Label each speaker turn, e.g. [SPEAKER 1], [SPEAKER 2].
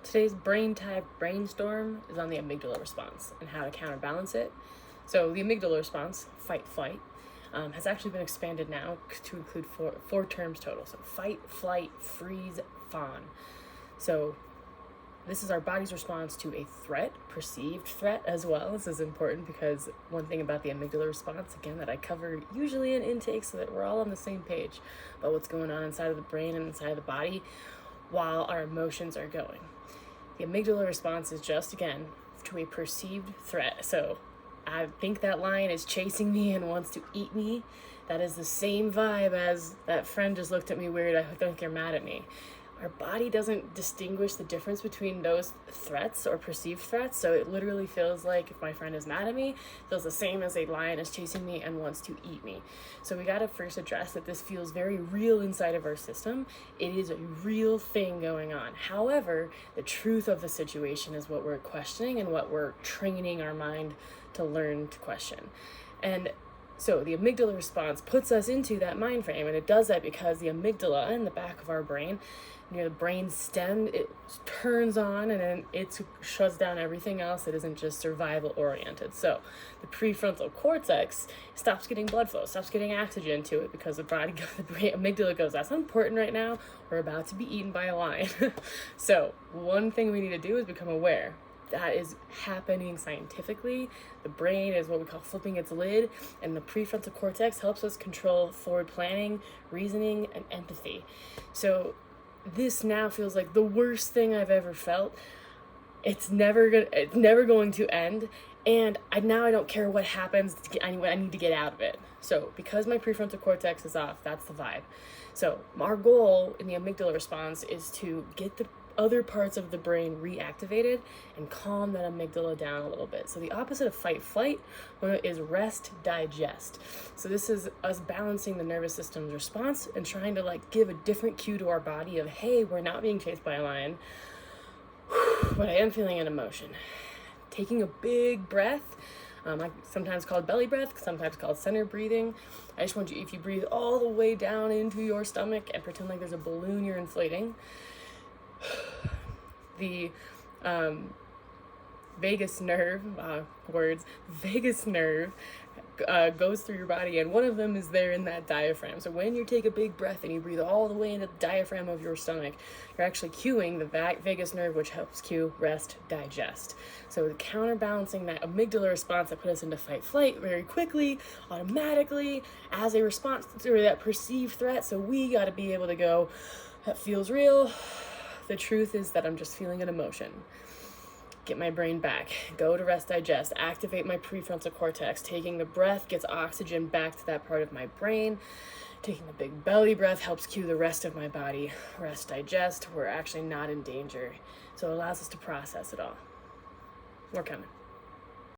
[SPEAKER 1] Today's brain type brainstorm is on the amygdala response and how to counterbalance it. So the amygdala response, fight, flight, has actually been expanded now to include four terms total. So fight, flight, freeze, fawn. So this is our body's response to a threat, perceived threat as well. This is important because one thing about the amygdala response, again, that I cover usually in intake so that we're all on the same page about what's going on inside of the brain and inside of the body while our emotions are going. The amygdala response is just, again, to a perceived threat. So I think that lion is chasing me and wants to eat me. That is the same vibe as that friend just looked at me weird. I think they're mad at me. Our body doesn't distinguish the difference between those threats or perceived threats. So it literally feels like if my friend is mad at me, it feels the same as a lion is chasing me and wants to eat me. So we got to first address that this feels very real inside of our system. It is a real thing going on. However, the truth of the situation is what we're questioning and what we're training our mind to learn to question. And so the amygdala response puts us into that mind frame, and it does that because the amygdala in the back of our brain, near the brain stem, it turns on and then it shuts down everything else that isn't just survival oriented. So the prefrontal cortex stops getting blood flow, stops getting oxygen to it because the amygdala goes, that's not important right now. We're about to be eaten by a lion. So one thing we need to do is become aware. That is happening scientifically. The brain is what we call flipping its lid, and the prefrontal cortex helps us control forward planning, reasoning, and empathy. So this now feels like the worst thing I've ever felt. It's never going to end, and I don't care what happens. I need to get out of it. So because my prefrontal cortex is off, that's the vibe. So our goal in the amygdala response is to get the other parts of the brain reactivated and calm that amygdala down a little bit. So the opposite of fight flight is rest digest. So this is us balancing the nervous system's response and trying to give a different cue to our body of, hey, we're not being chased by a lion, but I am feeling an emotion. Taking a big breath, sometimes called belly breath, sometimes called center breathing. I just want you, if you breathe all the way down into your stomach and pretend like there's a balloon you're inflating, the vagus nerve, goes through your body, and one of them is there in that diaphragm. So when you take a big breath and you breathe all the way into the diaphragm of your stomach, you're actually cueing the vagus nerve, which helps cue rest digest. So counterbalancing that amygdala response that put us into fight flight very quickly, automatically, as a response to that perceived threat. So we got to be able to go, that feels real. The truth is that I'm just feeling an emotion. Get my brain back. Go to rest digest. Activate my prefrontal cortex. Taking the breath gets oxygen back to that part of my brain. Taking the big belly breath helps cue the rest of my body. Rest digest. We're actually not in danger. So it allows us to process it all. We're coming.